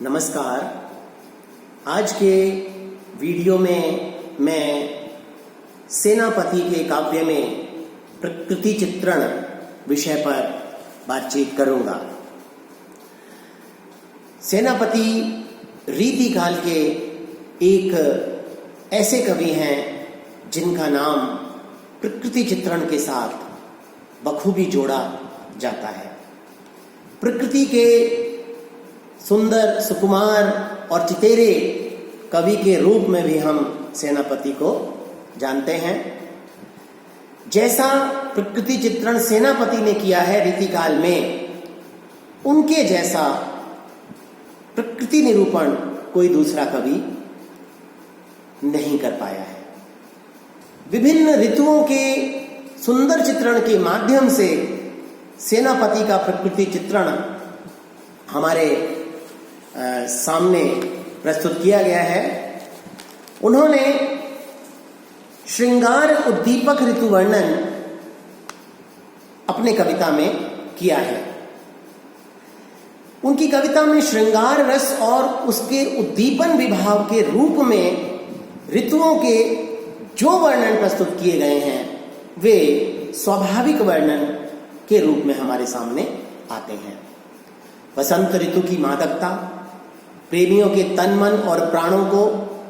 नमस्कार। आज के वीडियो में मैं सेनापति के काव्य में प्रकृति चित्रण विषय पर बातचीत करूंगा। सेनापति रीतिकाल के एक ऐसे कवि हैं जिनका नाम प्रकृति चित्रण के साथ बखूबी जोड़ा जाता है। प्रकृति के सुंदर, सुकुमार और चितेरे कवि के रूप में भी हम सेनापति को जानते हैं। जैसा प्रकृति चित्रण सेनापति ने किया है रीतिकाल में, उनके जैसा प्रकृति निरूपण कोई दूसरा कवि नहीं कर पाया है। विभिन्न ऋतुओं के सुंदर चित्रण के माध्यम से सेनापति का प्रकृति चित्रण हमारे सामने प्रस्तुत किया गया है। उन्होंने श्रृंगार उद्दीपक ऋतु वर्णन अपने कविता में किया है। उनकी कविता में श्रृंगार रस और उसके उद्दीपन विभाव के रूप में ऋतुओं के जो वर्णन प्रस्तुत किए गए हैं वे स्वाभाविक वर्णन के रूप में हमारे सामने आते हैं। वसंत ऋतु की मादकता प्रेमियों के तन मन और प्राणों को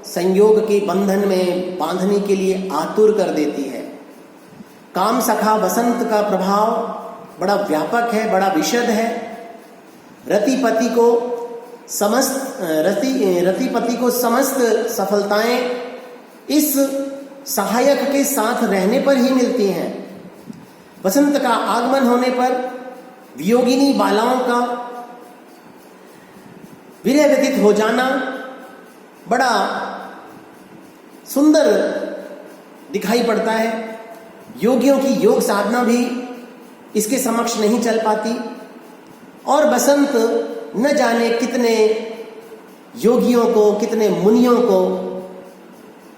संयोग के बंधन में बांधने के लिए आतुर कर देती है। काम सखा वसंत का प्रभाव बड़ा व्यापक है, बड़ा विशद है। रतिपति को समस्त सफलताएं इस सहायक के साथ रहने पर ही मिलती हैं। वसंत का आगमन होने पर वियोगिनी बालाओं का विरह व्यतीत हो जाना बड़ा सुंदर दिखाई पड़ता है। योगियों की योग साधना भी इसके समक्ष नहीं चल पाती और बसंत न जाने कितने योगियों को, कितने मुनियों को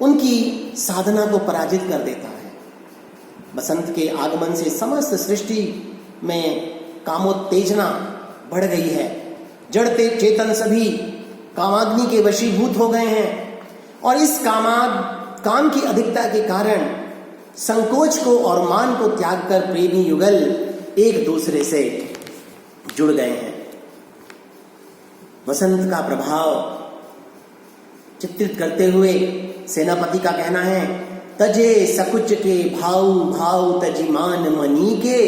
उनकी साधना को पराजित कर देता है। बसंत के आगमन से समस्त सृष्टि में कामोत्तेजना बढ़ गई है। जड़ते चेतन सभी कामाग्नि के वशीभूत हो गए हैं और इस काम की अधिकता के कारण संकोच को और मान को त्याग कर प्रेमी युगल एक दूसरे से जुड़ गए हैं। वसंत का प्रभाव चित्रित करते हुए सेनापति का कहना है, तजे सकुच के भाव भाव तजिमान मनी के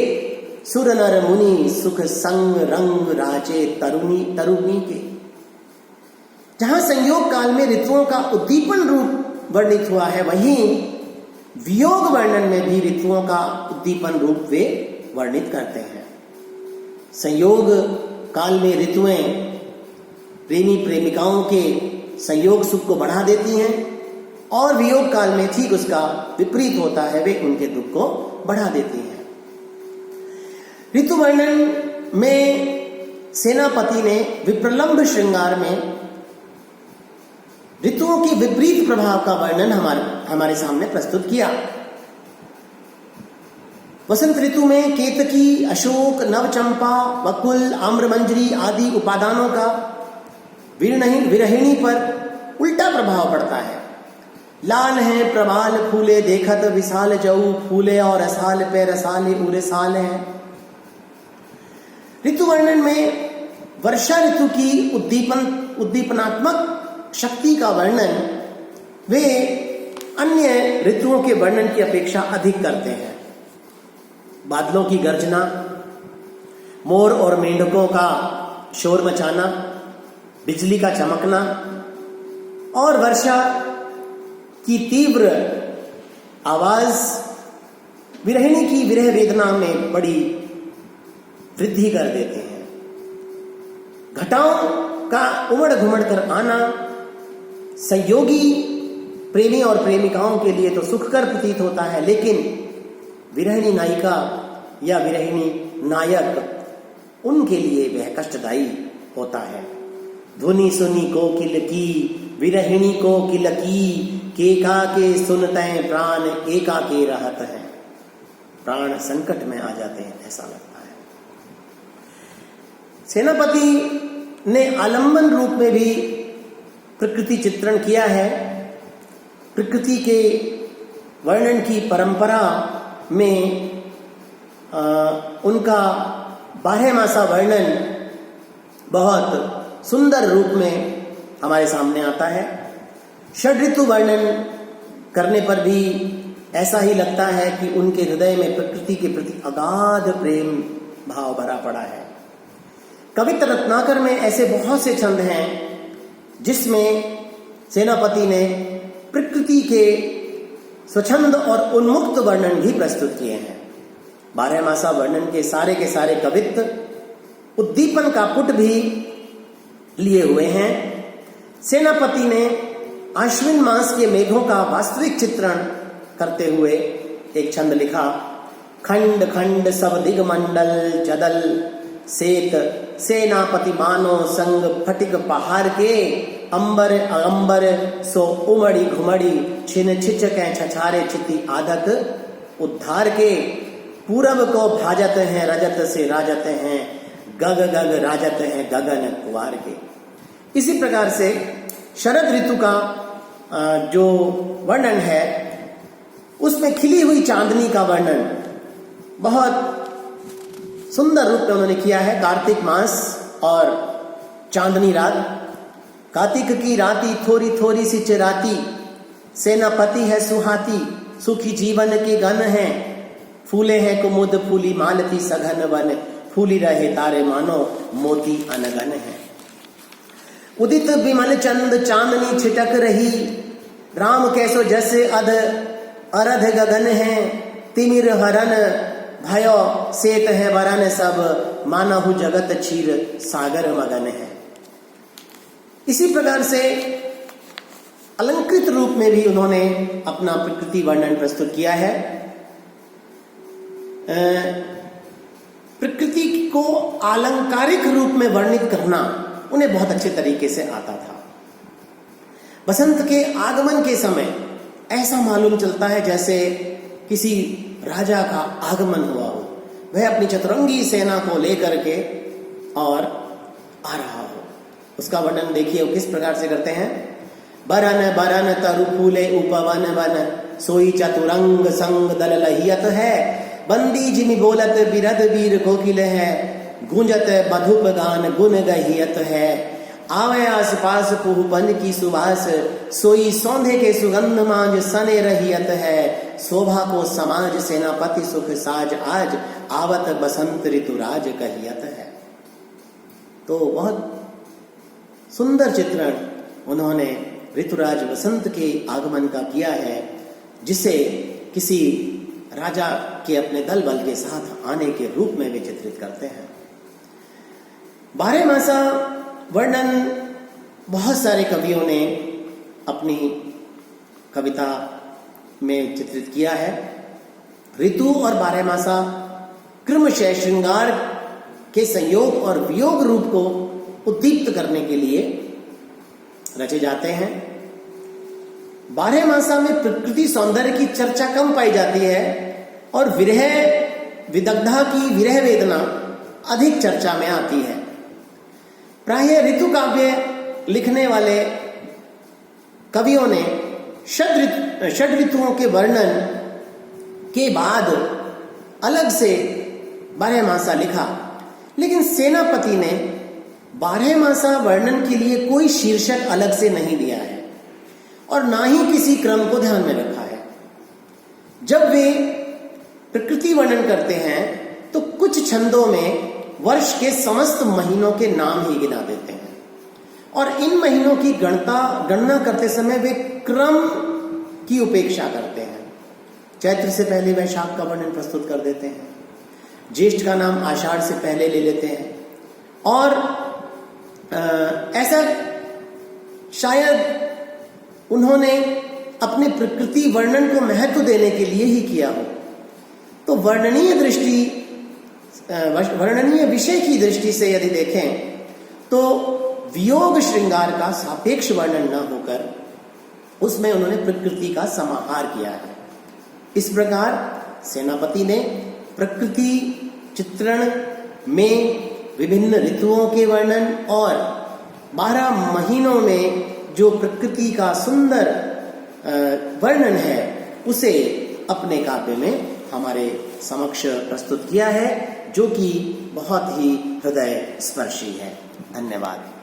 सुर नर मुनि सुख संग रंग राजे तरुणी के। जहां संयोग काल में ऋतुओं का उद्दीपन रूप वर्णित हुआ है, वहीं वियोग वर्णन में भी ऋतुओं का उद्दीपन रूप वे वर्णित करते हैं। संयोग काल में ऋतुएं प्रेमी प्रेमिकाओं के संयोग सुख को बढ़ा देती हैं और वियोग काल में ठीक उसका विपरीत होता है, वे उनके दुख को बढ़ा देती हैं। ऋतु वर्णन में सेनापति ने विप्रलंभ श्रृंगार में ऋतुओं के विपरीत प्रभाव का वर्णन हमारे सामने प्रस्तुत किया। वसंत ऋतु में केतकी, अशोक, नवचंपा, वकुल, आम्रमंजरी आदि उपादानों का विरहिणी पर उल्टा प्रभाव पड़ता है। लाल है प्रवाल फूले देखत विशाल जऊ फूले और असाल पे रसाले उरे साल है। ऋतु वर्णन में वर्षा ऋतु की उद्दीपनात्मक शक्ति का वर्णन वे अन्य ऋतुओं के वर्णन की अपेक्षा अधिक करते हैं। बादलों की गर्जना, मोर और मेंढकों का शोर मचाना, बिजली का चमकना और वर्षा की तीव्र आवाज विरहिणी की विरह वेदना में बड़ी वृद्धि कर देते हैं। घटाओं का उमड़ घुमड़ कर आना संयोगी प्रेमी और प्रेमिकाओं के लिए तो सुखकर प्रतीत होता है, लेकिन विरहिणी नायिका या विरहिणी नायक उनके लिए वह कष्टदायी होता है। धुनी सुनी कोकिल की विरहिणी कोकिल की केका के सुनते प्राण एका के रहत है। प्राण संकट में आ जाते हैं, ऐसा लगता है। सेनापति ने आलंबन रूप में भी प्रकृति चित्रण किया है। प्रकृति के वर्णन की परंपरा में उनका 12 मासा वर्णन बहुत सुंदर रूप में हमारे सामने आता है। षड ऋतु वर्णन करने पर भी ऐसा ही लगता है कि उनके हृदय में प्रकृति के प्रति अगाध प्रेम भाव भरा पड़ा है। कवित्त रत्नाकर में ऐसे बहुत से छंद हैं जिसमें सेनापति ने प्रकृति के स्वच्छंद और उन्मुक्त वर्णन भी प्रस्तुत किए हैं। 12 मासा वर्णन के सारे कवित्त उद्दीपन का पुट भी लिए हुए हैं। सेनापति ने आश्विन मास के मेघों का वास्तविक चित्रण करते हुए एक छंद लिखा। खंड खंड सब दिगमंडल जदल सेत सेनापति मानो संग फटिक पहाड़ के अंबर अगंबर सो उमड़ी घुमड़ी छिन छिचक छछारे छिति आधक उद्धार के पूरब को भाजत हैं रजत से राजत हैं गग गग राजत हैं गगन कुवार के। इसी प्रकार से शरद ऋतु का जो वर्णन है उसमें खिली हुई चांदनी का वर्णन बहुत सुंदर रूप में उन्होंने किया है। कार्तिक मास और चांदनी रात। कार्तिक की राती थोड़ी थोड़ी सी चिराती सेनापति है सुहाती सुखी जीवन के गण है फूले हैं कुमुद फूली मालती सघन वन फूली रहे तारे मानो मोती अनगन है। उदित विमल चंद चांदनी छिटक रही राम कैसो जैसे अरध गगन है तिमिर हरन भयो सेत है वरन सब मानहु जगत क्षीर सागर मगन है। इसी प्रकार से अलंकृत रूप में भी उन्होंने अपना प्रकृति वर्णन प्रस्तुत किया है। प्रकृति को आलंकारिक रूप में वर्णित करना उन्हें बहुत अच्छे तरीके से आता था। बसंत के आगमन के समय ऐसा मालूम चलता है जैसे किसी राजा का आगमन हुआ हो, वह अपनी चतुरंगी सेना को लेकर के और आ रहा हो। उसका वर्णन देखिए वो किस प्रकार से करते हैं। बरन बरन तरु फूले उपवन वन सोई चतुरंग संग दल लहियत है बंदी जिमि बोलत बिरद वीर कोकिल है गूंजत मधुप गान गुन गहियत है आवे आस पास पुहपन की सुवास सोई सौंधे के सुगंध मांझ सने रहियत है शोभा को समाज सेनापति सुख साज आज आवत बसंत ऋतुराज कहियत है। तो बहुत सुंदर चित्रण उन्होंने ऋतुराज बसंत के आगमन का किया है जिसे किसी राजा के अपने दल बल के साथ आने के रूप में भी चित्रित करते हैं। 12 मासा वर्णन बहुत सारे कवियों ने अपनी कविता में चित्रित किया है। ऋतु और 12 मासा क्रमशः श्रृंगार के संयोग और वियोग रूप को उद्दीप्त करने के लिए रचे जाते हैं। 12 मासा में प्रकृति सौंदर्य की चर्चा कम पाई जाती है और विरह विदग्धा की विरह वेदना अधिक चर्चा में आती है। प्रायः ऋतु काव्य लिखने वाले कवियों ने षड ऋतुओं के वर्णन के बाद अलग से 12 मासा लिखा, लेकिन सेनापति ने 12 मासा वर्णन के लिए कोई शीर्षक अलग से नहीं दिया है और ना ही किसी क्रम को ध्यान में रखा है। जब वे प्रकृति वर्णन करते हैं तो कुछ छंदों में वर्ष के समस्त महीनों के नाम ही गिना देते हैं और इन महीनों की गणना करते समय वे क्रम की उपेक्षा करते हैं। चैत्र से पहले वैशाख का वर्णन प्रस्तुत कर देते हैं, ज्येष्ठ का नाम आषाढ़ से पहले ले लेते हैं और ऐसा शायद उन्होंने अपने प्रकृति वर्णन को महत्व देने के लिए ही किया हो। तो वर्णनीय विषय की दृष्टि से यदि देखें तो वियोग श्रृंगार का सापेक्ष वर्णन न होकर उसमें उन्होंने प्रकृति का समाहार किया है। इस प्रकार सेनापति ने प्रकृति चित्रण में विभिन्न ऋतुओं के वर्णन और 12 महीनों में जो प्रकृति का सुंदर वर्णन है उसे अपने काव्य में हमारे समक्ष प्रस्तुत किया है, जो कि बहुत ही हृदय स्पर्शी है। धन्यवाद।